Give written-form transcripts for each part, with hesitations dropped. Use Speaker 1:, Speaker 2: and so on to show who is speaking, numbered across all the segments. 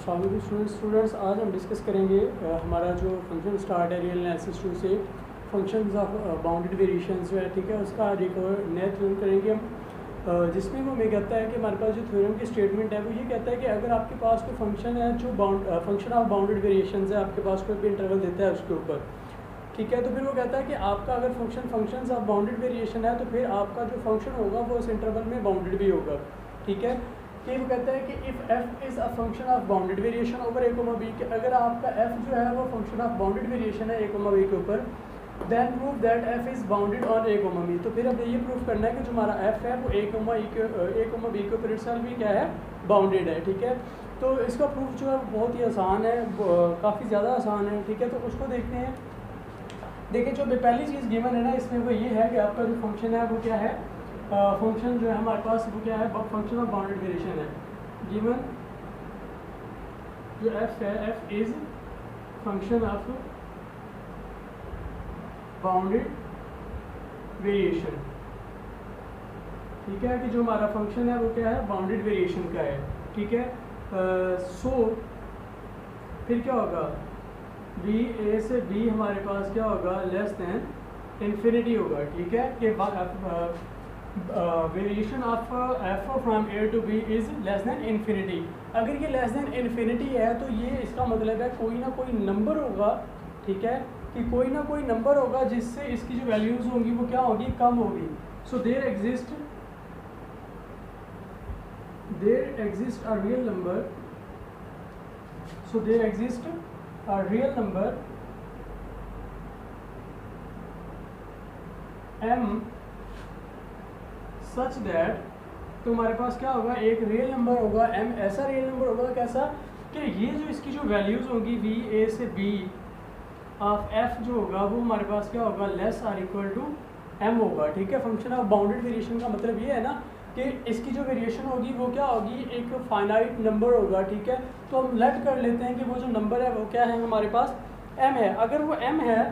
Speaker 1: Students आज हम discuss करेंगे हमारा जो फंक्शन स्टार्ट है रियल एनालिसिस 2 से फंक्शंस ऑफ बाउंडेड वेरिएशंस जो है, ठीक है, उसका आज एक और नया थ्योरम करेंगे हम, जिसमें वो हमें कहता है कि हमारे पास जो थ्योरम की स्टेटमेंट है वो ये कहता है कि अगर आपके पास कोई फंक्शन है जो फंक्शन ऑफ बाउंडेड वेरिएशंस है, आपके पास कोई भी इंटरवल देता है उसके ऊपर, ठीक है, तो फिर वो कहता है कि आपका अगर फंक्शंस ऑफ बाउंडेड वेरिएशन है तो फिर आपका जो फंक्शन होगा वो उस इंटरवल में बाउंडेड भी होगा, ठीक है। कि वो कहता है कि if f is a function of bounded variation over a, b, कि अगर आपका f जो है वो फंक्शन ऑफ बाउंडेड वेरिएशन है a, b के ऊपर, then prove that f is bounded on a, b। तो फिर अब ये प्रूव करना है कि जो हमारा f है वो a, b के ऊपर इटसेल्फ भी क्या है, बाउंडेड है, ठीक है। तो इसका प्रूफ जो है बहुत ही आसान है, काफ़ी ज़्यादा आसान है, ठीक है। तो उसको देखते हैं। देखिए जो पहली चीज़ गिवन है ना इसमें वो ये है कि आपका जो फंक्शन है वो क्या है, फंक्शन जो है हमारे पास वो क्या है, फंक्शन ऑफ बाउंडेड वेरिएशन है। गिवन जो f है, f is function of bounded variation, ठीक है, कि जो हमारा फंक्शन है वो क्या है, बाउंडेड वेरिएशन का है, ठीक है। सो फिर क्या होगा, b a से b हमारे पास क्या होगा, लेस दैन इन्फिनिटी होगा, ठीक है, कि variation of f from a to b is less than infinity. अगर ये लेस दैन इन्फिनिटी है तो ये इसका मतलब है कोई ना कोई नंबर होगा, ठीक है, कि कोई ना कोई नंबर होगा जिससे इसकी जो वैल्यूज़ होंगी वो क्या होगी, कम होगी। So there exist a real number, so there exist a real number m such that, तो हमारे पास क्या होगा, एक रियल नंबर होगा m, ऐसा रियल नंबर होगा कैसा कि ये जो इसकी जो वैल्यूज़ होंगी v a से b ऑफ f जो होगा वो हमारे पास क्या होगा, less or equal to m होगा, ठीक है। फंक्शन ऑफ बाउंडेड वेरिएशन का मतलब ये है ना कि इसकी जो वेरिएशन होगी वो क्या होगी, एक फाइनाइट नंबर होगा, ठीक है। तो हम लेट कर लेते हैं कि वो जो नंबर है वो क्या है, हमारे पास m है। अगर वो m है,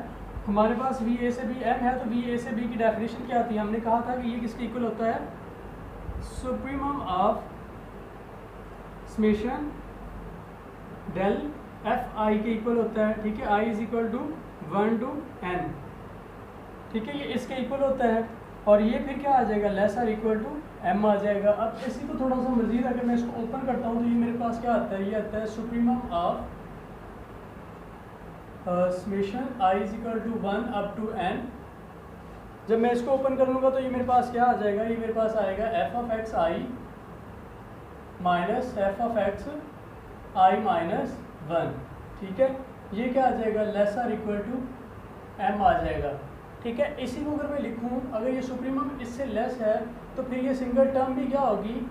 Speaker 1: हमारे पास v a से b m है, तो v a से b की डेफिनेशन क्या आती है, हमने कहा था कि ये किसके इक्वल होता है, supremum of summation del f i के इक्वल होता है, ठीक है। i is equal to 1 to n, ठीक है, ये इसके इक्वल होता है। और ये फिर क्या आ जाएगा, less or equal to m आ जाएगा। अब इसी को थोड़ा सा मजीद अगर मैं इसको ओपन करता हूँ तो ये मेरे पास क्या आता है, ये आता है supremum of summation i is equal to 1 up to n। जब मैं इसको ओपन कर लूँगा तो ये मेरे पास क्या आ जाएगा, ये मेरे पास आएगा f of x i minus f of x i minus 1, ठीक है। ये क्या आ जाएगा, less or equal to m आ जाएगा, ठीक है। इसी को अगर मैं लिखूँ, अगर ये सुप्रीमम इससे लेस है तो फिर ये सिंगल टर्म भी क्या होगी,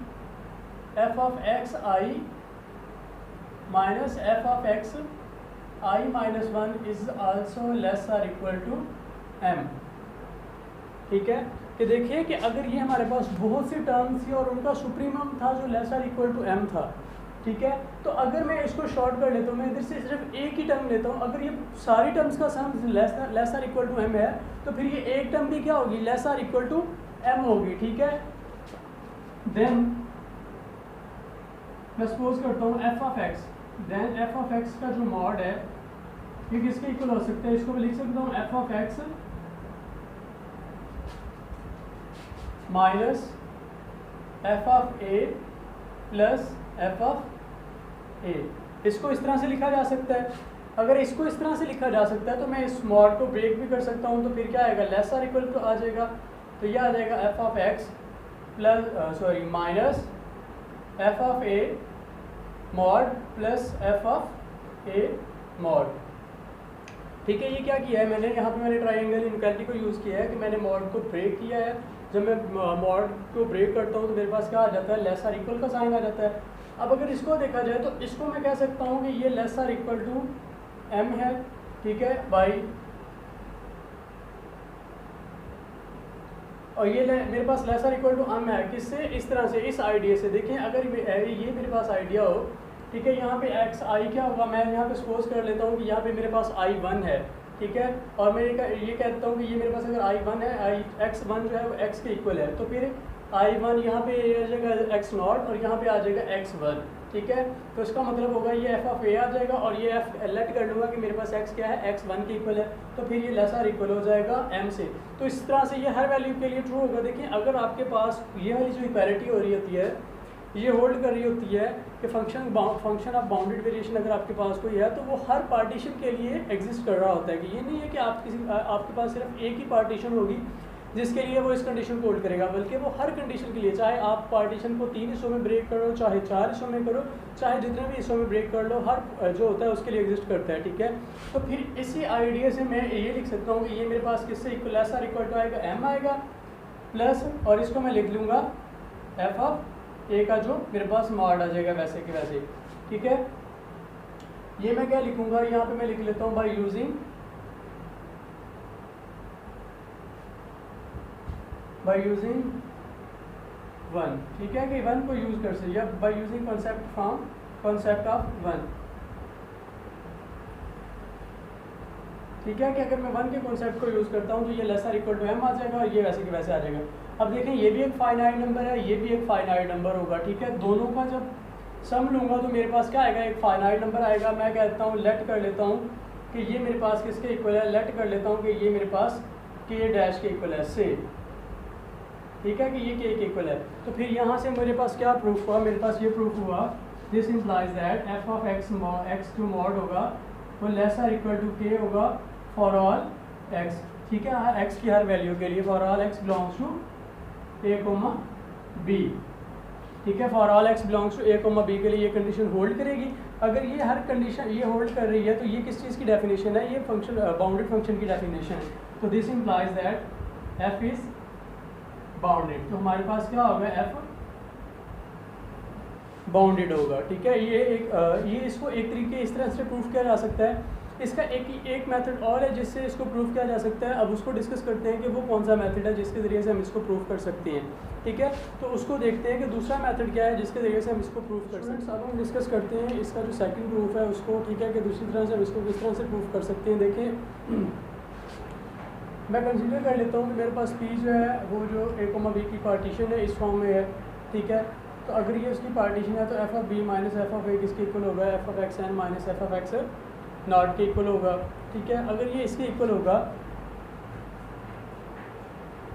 Speaker 1: f of x i minus f of x i minus 1 is also less or equal to m, ठीक है। कि देखिए कि अगर ये हमारे पास बहुत सी टर्म्स थी और उनका सुप्रीमम था जो less or equal to m था, ठीक है। तो अगर मैं इसको शॉर्ट कर लेता हूँ, मैं इधर से सिर्फ एक ही टर्म लेता हूँ, अगर ये सारी टर्म्स का sum less or equal to m है तो फिर ये एक टर्म भी क्या होगी, less or equal to m होगी, ठीक है। देन मैं सपोज करता हूँ f of x, then f of x का जो मॉड है ये किसके इक्वल हो सकता है, इसको मैं लिख सकता हूँ f of x minus f of a plus f of a। इसको इस तरह से लिखा जा सकता है। अगर इसको इस तरह से लिखा जा सकता है तो मैं इस मॉड को ब्रेक भी कर सकता हूँ, तो फिर क्या आएगा, लेस आर इक्वल टू आ जाएगा। तो यह आ जाएगा f of x plus minus f of a mod plus f of a mod, ठीक है। ये क्या किया है मैंने, यहाँ पे मैंने ट्राइंगल इनक्वालिटी को यूज़ किया है कि मैंने मॉड को ब्रेक किया है। जब मैं मॉड को ब्रेक करता हूँ तो मेरे पास क्या आ जाता है, लेस आर इक्वल का साइन आ जाता है। अब अगर इसको देखा जाए तो इसको मैं कह सकता हूँ कि ये less or equal to m है, ठीक है, बाई, और ये मेरे पास less or equal to m है, किससे, इस तरह से, इस आइडिया से। देखें अगर ये मेरे पास आइडिया हो, ठीक है, यहाँ पे एक्स आई क्या होगा, मैं यहाँ पे सपोज कर लेता हूँ कि यहाँ पे मेरे पास आई 1 है, ठीक है, और मैं ये कहता हूँ कि ये मेरे पास अगर आई 1 है, आई एक्स 1 जो है वो एक्स के इक्वल है, तो फिर आई 1 यहाँ पे आ जाएगा x0 और यहाँ पे आ जाएगा x1, ठीक है। तो इसका मतलब होगा ये एफ ऑफ ए आ जाएगा और ये एफ लेट कर लूँगा कि मेरे पास एक्स क्या है, एक्स 1 के इक्वल है, तो फिर ये लेसर इक्वल हो जाएगा एम से। तो इस तरह से ये हर वैल्यू के लिए ट्रू होगा। देखिए अगर आपके पास ये वाली जो इक्वालिटी हो रही होती है, ये होल्ड कर रही होती है कि फंक्शन ऑफ बाउंडेड वेरिएशन अगर आपके पास कोई है तो वो हर पार्टीशन के लिए एग्जिस्ट कर रहा होता है, कि ये नहीं है कि आपके पास सिर्फ एक ही पार्टीशन होगी जिसके लिए वो इस कंडीशन को होल्ड करेगा, बल्कि वो हर कंडीशन के लिए, चाहे आप पार्टीशन को 3 हिस्सों में ब्रेक करो, चाहे 4 हिस्सों में करो, चाहे जितने भी हिस्सों में ब्रेक कर लो, हर जो होता है उसके लिए एग्जिस्ट करता है, ठीक है। तो फिर इसी आइडिया से मैं ये लिख सकता हूँ कि ये मेरे पास किससे इक्वल लेसर इक्वल टू आएगा, एम आएगा प्लस, और इसको मैं लिख लूँगा एफ ऑफ ए का जो मेरे पास मॉड आ जाएगा वैसे के वैसे, ठीक है। ये मैं क्या लिखूँगा, यहाँ पे मैं लिख लेता हूँ बाई यूजिंग वन, ठीक है, कि वन को यूज कर सकते, या by using concept of one, ठीक है, कि अगर मैं वन के कॉन्सेप्ट को यूज करता हूँ तो ये लेसर इक्वल टू एम आ जाएगा और ये वैसे के वैसे आ जाएगा। अब देखें ये भी एक फाइनाइट नंबर है, ये भी एक फाइनाइट नंबर होगा, ठीक है। दोनों का जब सम लूँगा तो मेरे पास क्या आएगा, एक फाइनाइट नंबर आएगा। मैं कहता हूँ लेट कर लेता हूँ कि ये मेरे पास किसके इक्वल है, लेट कर लेता हूँ कि ये मेरे पास के डैश के इक्वल है से, ठीक है, कि ये के इक्वल है। तो फिर यहाँ से मेरे पास क्या प्रूफ हुआ, मेरे पास ये प्रूफ हुआ, this implies that F of x to mod होगा वो लेसर इक्वल टू के होगा फॉर ऑल एक्स, ठीक है, एक्स की हर वैल्यू के लिए, for all X belongs to A comma B, ठीक है, for all X belongs to A comma B के लिए ये कंडीशन होल्ड करेगी। अगर ये हर कंडीशन ये होल्ड कर रही है तो ये किस चीज़ की डेफिनेशन है, ये फंक्शन बाउंडेड फंक्शन की डेफिनेशन है। तो this implies that F is bounded, तो हमारे पास क्या होगा, एफ बाउंडेड होगा, ठीक है। ये इसको एक तरीके इस तरह से प्रूफ किया जा सकता है। इसका एक मेथड और है जिससे इसको प्रूफ किया जा सकता है। अब उसको डिस्कस करते हैं कि वो कौन सा मेथड है जिसके ज़रिए से हम इसको प्रूफ कर सकते हैं, ठीक है। तो उसको देखते हैं कि दूसरा मेथड क्या है जिसके ज़रिए से हम इसको प्रूफ कर सकते हैं। अब हम डिस्कस करते हैं इसका जो सेकंड प्रूफ है उसको, ठीक है, कि दूसरी तरह से हम इसको किस तरह से प्रूफ कर सकते हैं। देखिए मैं कंसीडर कर लेता हूँ कि मेरे पास पी जो है वो जो ए कोमा बी की पार्टीशन है इस फॉर्म में है, ठीक है। तो अगर ये उसकी पार्टीशन है तो f of b minus f of a किसके इक्वल होगा, f of x N minus f of x naught के इक्वल होगा, ठीक है। अगर ये इसके इक्वल होगा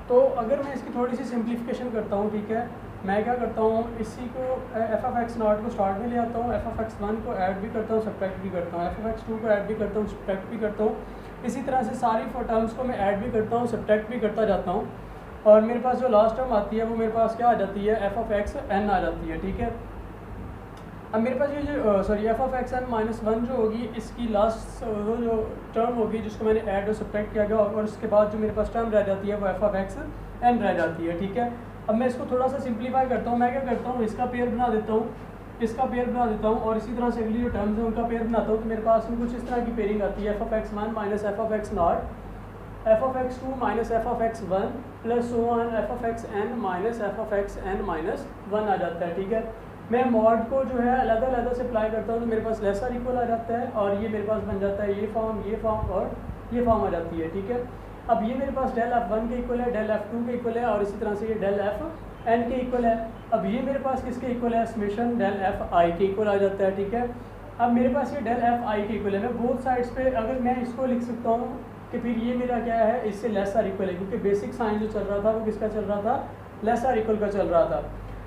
Speaker 1: तो अगर मैं इसकी थोड़ी सी सिंप्लीफिकेशन करता हूँ, ठीक है, मैं क्या करता हूँ, इसी को एफ ऑफ एक्स नॉट को स्टार्ट में ले आता हूँ, एफ ऑफ एक्स वन को ऐड भी करता हूँ, सब्ट्रैक्ट भी करता हूँ, एफ ऑफ एक्स टू को ऐड भी करता हूँ, सब्ट्रैक्ट भी करता हूँ। इसी तरह से सारी टर्म्स को मैं ऐड भी करता हूँ, सब्ट्रैक्ट भी करता जाता हूँ, और मेरे पास जो लास्ट टर्म आती है वो मेरे पास क्या आ जाती है, एफ ऑफ एक्स एन आ जाती है, ठीक है। अब मेरे पास ये जो sorry F of x N minus one जो होगी इसकी लास्ट जो टर्म होगी जिसको मैंने ऐड और सब्ट्रैक्ट किया गया, और उसके बाद जो मेरे पास टर्म रह जाती है वो एफ ऑफ एक्स एन रह जाती है, ठीक है। अब मैं इसको थोड़ा सा सिंप्लीफाई करता हूँ। मैं क्या करता हूँ, इसका पेयर बना देता हूँ, इसका पेयर बना देता हूँ, और इसी तरह से अगली जो टर्म्स हैं उनका पेयर बनाता हूँ। तो मेरे पास में कुछ इस तरह की पेयरिंग आती है, F of x one minus f of x naught, f of x two minus f of x one plus so on f of x N minus f of x N minus one आ जाता है, ठीक है। मैं mod को जो है अलग से अप्लाई करता हूँ तो मेरे पास लेसर इक्वल आ जाता है, और ये मेरे पास बन जाता है ये फॉर्म और ये फॉर्म आ जाती है, ठीक है। अब ये मेरे पास डेल एफ वन के इक्वल है, डेल एफ टू के इक्वल है, और इसी तरह से ये डेल एफ एन के इक्वल है। अब ये मेरे पास किसके इक्वल है, समेशन डेल एफ आई के इक्वल आ जाता है, ठीक है। अब मेरे पास ये डेल एफ आई के इक्वल है। मैं बोथ साइड्स पे अगर मैं इसको लिख सकता हूँ कि फिर ये मेरा क्या है, इससे लेसर इक्वल है, क्योंकि बेसिक साइन जो चल रहा था वो किसका चल रहा था, लेसर इक्वल का चल रहा था।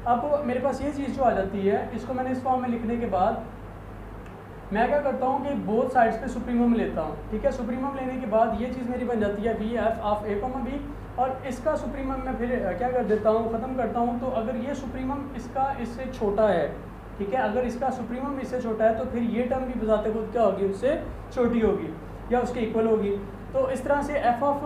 Speaker 1: अब मेरे पास ये चीज़ जो आ जाती है, इसको मैंने इस फॉर्म में लिखने के बाद मैं क्या करता हूँ कि बोथ साइड्स पे सुप्रीमम लेता हूँ, ठीक है। सुप्रीमम लेने के बाद ये चीज़ मेरी बन जाती है V F of A comma B, और इसका सुप्रीमम मैं फिर क्या कर देता हूँ, ख़त्म करता हूँ। तो अगर ये सुप्रीमम इसका इससे छोटा है, ठीक है, अगर इसका सुप्रीमम इससे छोटा है तो फिर ये टर्म भी बजाते खुद क्या होगी, उससे छोटी होगी या उसके इक्वल होगी। तो इस तरह से एफ ऑफ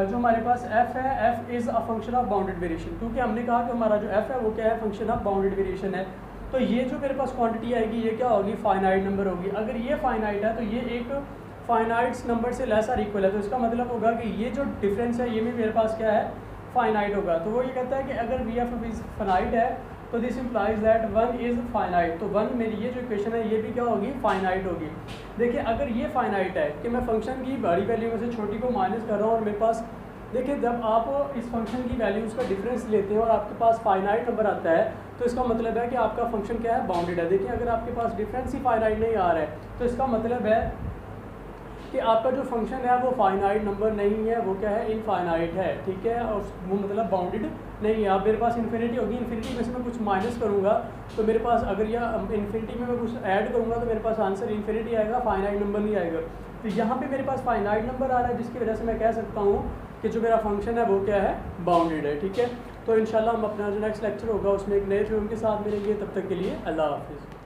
Speaker 1: जो हमारे पास एफ है, F is a function of bounded variation, क्योंकि हमने कहा कि हमारा जो एफ है वो क्या है, फंक्शन ऑफ बाउंडेड वेरिएशन है। तो ये जो मेरे पास क्वांटिटी आएगी ये क्या होगी, फाइनाइट नंबर होगी। अगर ये फाइनाइट है तो ये एक फाइनाइट नंबर से लेसर इक्वल है, तो इसका मतलब होगा कि ये जो डिफरेंस है ये भी मेरे पास क्या है, फाइनाइट होगा। तो वो ये कहता है कि अगर वी एफ इज फाइनाइट है तो this implies that one is finite, तो वन मेरी ये जो इक्वेशन है ये भी क्या होगी, फाइनाइट होगी। देखिए अगर ये फाइनाइट है कि मैं फंक्शन की बड़ी वैल्यू में से छोटी को माइनस कर रहा हूँ और मेरे पास देखिए जब आप इस फंक्शन की वैल्यूज़ का डिफरेंस लेते हैं और आपके पास फाइनाइट नंबर आता है तो इसका मतलब है कि आपका फंक्शन क्या है, बाउंडेड है। देखिए अगर आपके पास डिफरेंस ही फाइनाइट नहीं आ रहा है तो इसका मतलब है कि आपका जो फंक्शन है वो फाइनाइट नंबर नहीं है, वो क्या है, इनफाइनाइट है, ठीक है, और वो मतलब बाउंडेड नहीं है। अब मेरे पास इन्फिनिटी होगी, इन्फिनिटी में से मैं कुछ माइनस करूँगा तो मेरे पास अगर यह इन्फिनिटी में मैं कुछ ऐड करूँगा तो मेरे पास आंसर इन्फिनिटी आएगा, फाइनाइट नंबर नहीं आएगा। तो यहाँ पे मेरे पास फाइनाइट नंबर आ रहा है जिसकी वजह से मैं कह सकता हूँ कि जो मेरा फंक्शन है वो क्या है, बाउंडेड है, ठीक है। तो इंशाल्लाह हम अपना जो नेक्स्ट लेक्चर होगा उसमें एक नए थ्योरम के साथ मिलेंगे। तब तक के लिए अल्लाह हाफिज़।